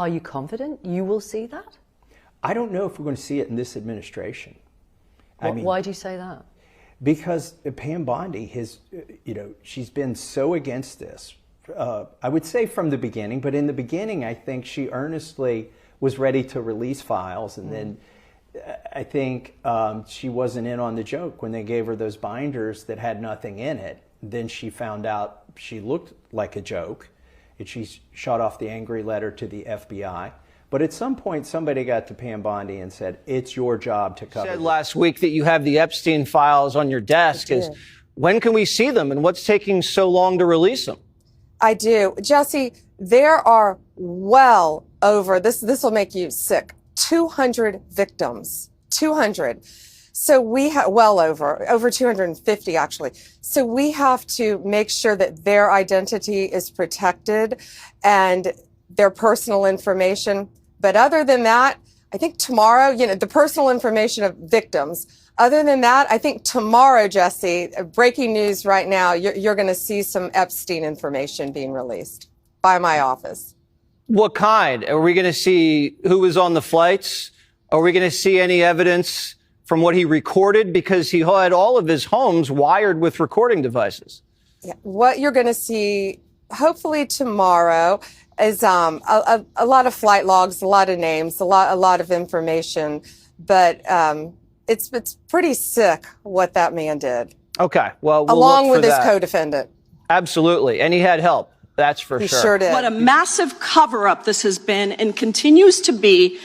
Are you confident you will see that? I don't know if we're going to see it in this administration. Why do you say that? Because Pam Bondi has, she's been so against this. I would say from the beginning, but in the beginning, I think she earnestly was ready to release files, and then I think she wasn't in on the joke when they gave her those binders that had nothing in it. Then she found out she looked like a joke, and she shot off the angry letter to the FBI. But at some point, somebody got to Pam Bondi and said, it's your job to cover. You said last week that you have the Epstein files on your desk. When can we see them, and what's taking so long to release them? I do. Jesse, there are well over, this will make you sick, 200 victims. 200. So we have, well over 250 actually. So we have to make sure that their identity is protected and their personal information. But other than that, I think tomorrow, the personal information of victims. Other than that, I think tomorrow, Jesse, breaking news right now, you're going to see some Epstein information being released by my office. What kind? Are we going to see who was on the flights? Are we going to see any evidence from what he recorded? Because he had all of his homes wired with recording devices. Yeah, what you're going to see, hopefully tomorrow, is a lot of flight logs, a lot of names, a lot of information, but it's pretty sick what that man did. Okay, well, we'll along look with for his that. co-defendant. Absolutely, and he had help. That's for He sure. sure did. What a massive cover-up this has been and continues to be.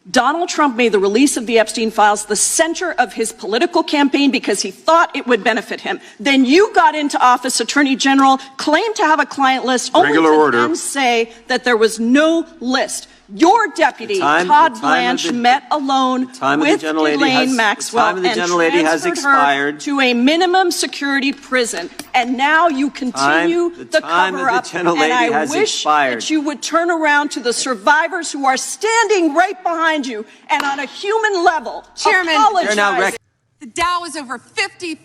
Donald Trump made the release of the Epstein files the center of his political campaign because he thought it would benefit him. Then you got into office, Attorney General, claimed to have a client list, only to then say that there was no list. Your deputy, Todd Blanche, met alone with Ghislaine Maxwell and transferred her to a minimum security prison. And now you continue the cover-up. And I wish that you would turn around to the survivors who are standing right behind you and on a human level apologize. The Dow is over $50,000.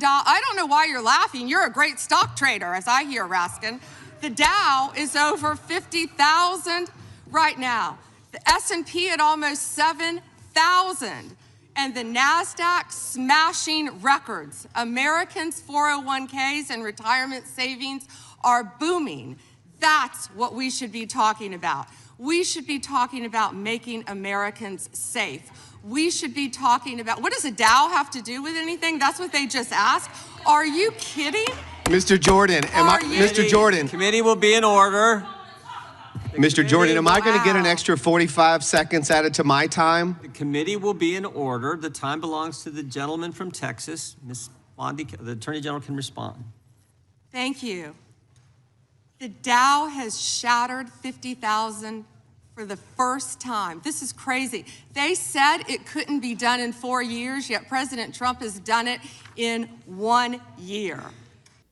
I don't know why you're laughing. You're a great stock trader, as I hear, Raskin. The Dow is over 50,000 right now. The S&P at almost 7,000. And the NASDAQ smashing records. Americans' 401ks and retirement savings are booming. That's what we should be talking about. We should be talking about making Americans safe. We should be talking about, what does a Dow have to do with anything? That's what they just asked. Are you kidding? Mr. Jordan, Mr. Jordan. Committee will be in order. Mr. Jordan, am I going to get an extra 45 seconds added to my time? The committee will be in order. The time belongs to the gentleman from Texas. Ms. Bondi, the Attorney General can respond. Thank you. The Dow has shattered 50,000 for the first time. This is crazy. They said it couldn't be done in 4 years, yet President Trump has done it in 1 year.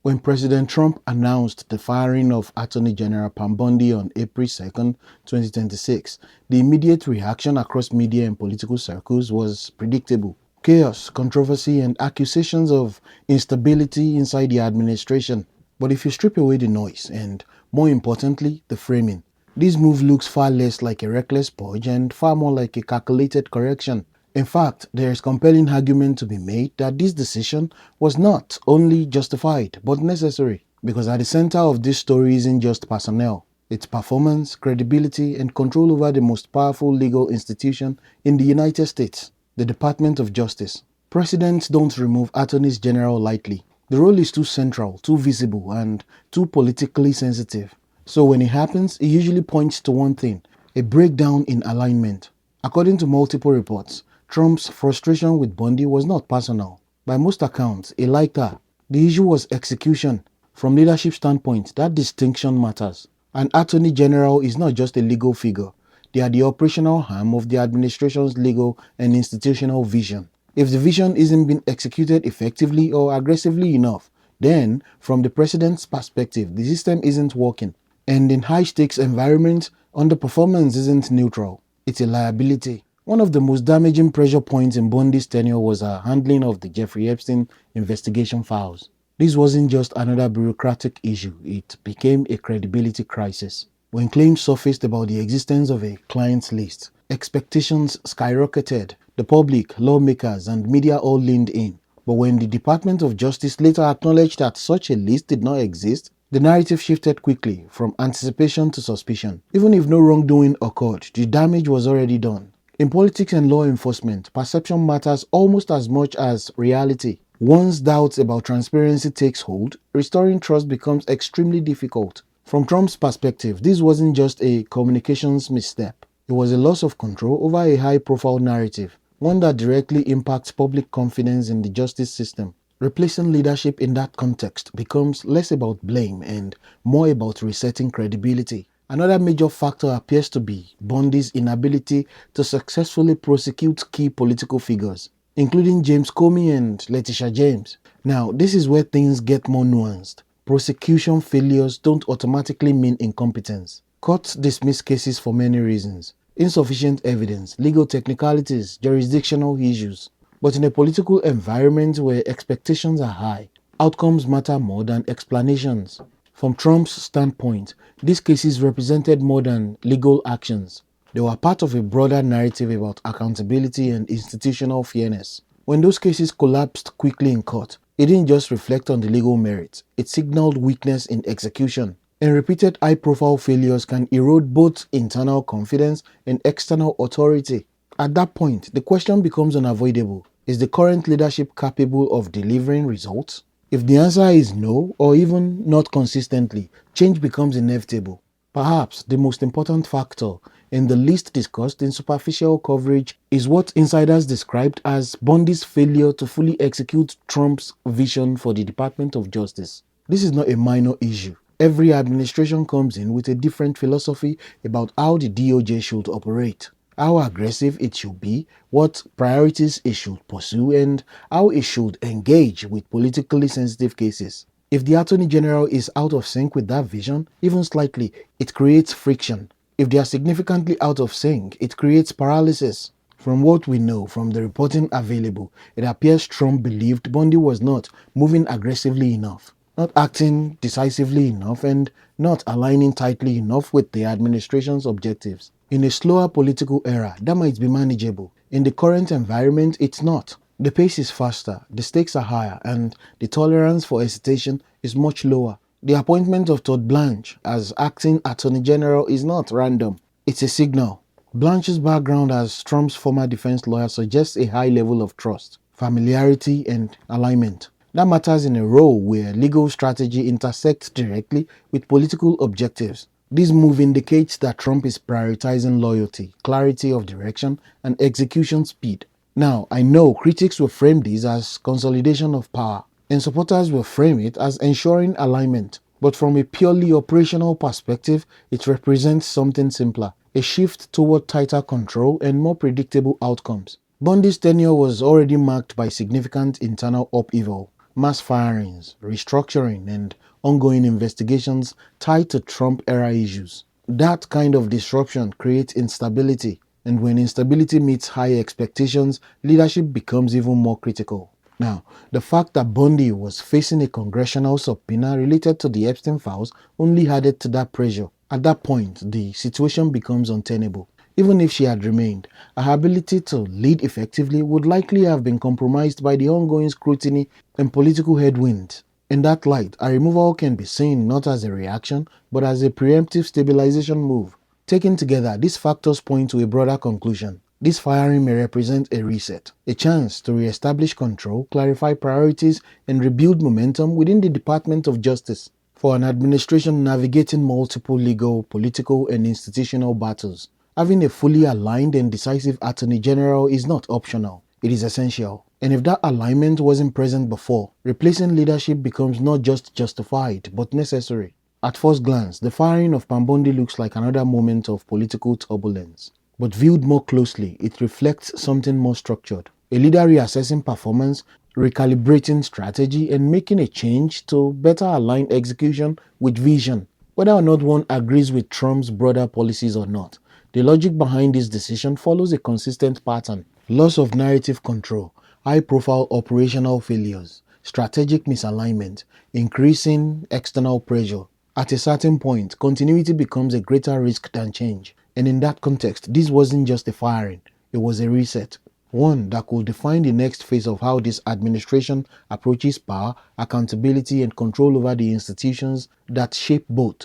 When President Trump announced the firing of Attorney General Pam Bondi on April 2nd, 2026, the immediate reaction across media and political circles was predictable. Chaos, controversy, and accusations of instability inside the administration. But if you strip away the noise and, more importantly, the framing, this move looks far less like a reckless purge and far more like a calculated correction. In fact, there is compelling argument to be made that this decision was not only justified but necessary, because at the center of this story isn't just personnel. It's performance, credibility, and control over the most powerful legal institution in the United States, the Department of Justice. Presidents don't remove attorneys general lightly. The role is too central, too visible, and too politically sensitive. So when it happens, it usually points to one thing: a breakdown in alignment. According to multiple reports, Trump's frustration with Bondi was not personal. By most accounts, he liked her. The issue was execution. From leadership standpoint, that distinction matters. An attorney general is not just a legal figure. They are the operational arm of the administration's legal and institutional vision. If the vision isn't being executed effectively or aggressively enough, then, from the president's perspective, the system isn't working. And in high-stakes environments, underperformance isn't neutral. It's a liability. One of the most damaging pressure points in Bondi's tenure was her handling of the Jeffrey Epstein investigation files. This wasn't just another bureaucratic issue, it became a credibility crisis. When claims surfaced about the existence of a client's list, expectations skyrocketed. The public, lawmakers, and media all leaned in. But when the Department of Justice later acknowledged that such a list did not exist, the narrative shifted quickly from anticipation to suspicion. Even if no wrongdoing occurred, the damage was already done. In politics and law enforcement, perception matters almost as much as reality. Once doubts about transparency takes hold, restoring trust becomes extremely difficult. From Trump's perspective, this wasn't just a communications misstep. It was a loss of control over a high-profile narrative, one that directly impacts public confidence in the justice system. Replacing leadership in that context becomes less about blame and more about resetting credibility. Another major factor appears to be Bondi's inability to successfully prosecute key political figures, including James Comey and Letitia James. Now, this is where things get more nuanced. Prosecution failures don't automatically mean incompetence. Courts dismiss cases for many reasons: insufficient evidence, legal technicalities, jurisdictional issues. But in a political environment where expectations are high, outcomes matter more than explanations. From Trump's standpoint, these cases represented more than legal actions. They were part of a broader narrative about accountability and institutional fairness. When those cases collapsed quickly in court, it didn't just reflect on the legal merits, it signaled weakness in execution. And repeated high-profile failures can erode both internal confidence and external authority. At that point, the question becomes unavoidable. Is the current leadership capable of delivering results? If the answer is no, or even not consistently, change becomes inevitable. Perhaps the most important factor, and the least discussed in superficial coverage, is what insiders described as Bondi's failure to fully execute Trump's vision for the Department of Justice. This is not a minor issue. Every administration comes in with a different philosophy about how the DOJ should operate, how aggressive it should be, what priorities it should pursue, and how it should engage with politically sensitive cases. If the Attorney General is out of sync with that vision, even slightly, it creates friction. If they are significantly out of sync, it creates paralysis. From what we know from the reporting available, it appears Trump believed Bondi was not moving aggressively enough, not acting decisively enough, and not aligning tightly enough with the administration's objectives. In a slower political era, that might be manageable. In the current environment, it's not. The pace is faster, the stakes are higher, and the tolerance for hesitation is much lower. The appointment of Todd Blanche as acting Attorney General is not random. It's a signal. Blanche's background as Trump's former defense lawyer suggests a high level of trust, familiarity, and alignment. That matters in a role where legal strategy intersects directly with political objectives. This move indicates that Trump is prioritizing loyalty, clarity of direction, and execution speed. Now, I know critics will frame this as consolidation of power, and supporters will frame it as ensuring alignment. But from a purely operational perspective, it represents something simpler, a shift toward tighter control and more predictable outcomes. Bondi's tenure was already marked by significant internal upheaval, mass firings, restructuring, and ongoing investigations tied to Trump-era issues. That kind of disruption creates instability. And when instability meets high expectations, leadership becomes even more critical. Now, the fact that Bondi was facing a congressional subpoena related to the Epstein files only added to that pressure. At that point, the situation becomes untenable. Even if she had remained, her ability to lead effectively would likely have been compromised by the ongoing scrutiny and political headwinds. In that light, a removal can be seen not as a reaction, but as a preemptive stabilization move. Taken together, these factors point to a broader conclusion. This firing may represent a reset, a chance to re-establish control, clarify priorities, and rebuild momentum within the Department of Justice. For an administration navigating multiple legal, political, and institutional battles, having a fully aligned and decisive Attorney General is not optional. It is essential. And if that alignment wasn't present before, replacing leadership becomes not just justified, but necessary. At first glance, the firing of Pam Bondi looks like another moment of political turbulence. But viewed more closely, it reflects something more structured. A leader reassessing performance, recalibrating strategy, and making a change to better align execution with vision. Whether or not one agrees with Trump's broader policies or not, the logic behind this decision follows a consistent pattern. Loss of narrative control, high-profile operational failures, strategic misalignment, increasing external pressure. At a certain point, continuity becomes a greater risk than change. And in that context, this wasn't just a firing, it was a reset. One that could define the next phase of how this administration approaches power, accountability, and control over the institutions that shape both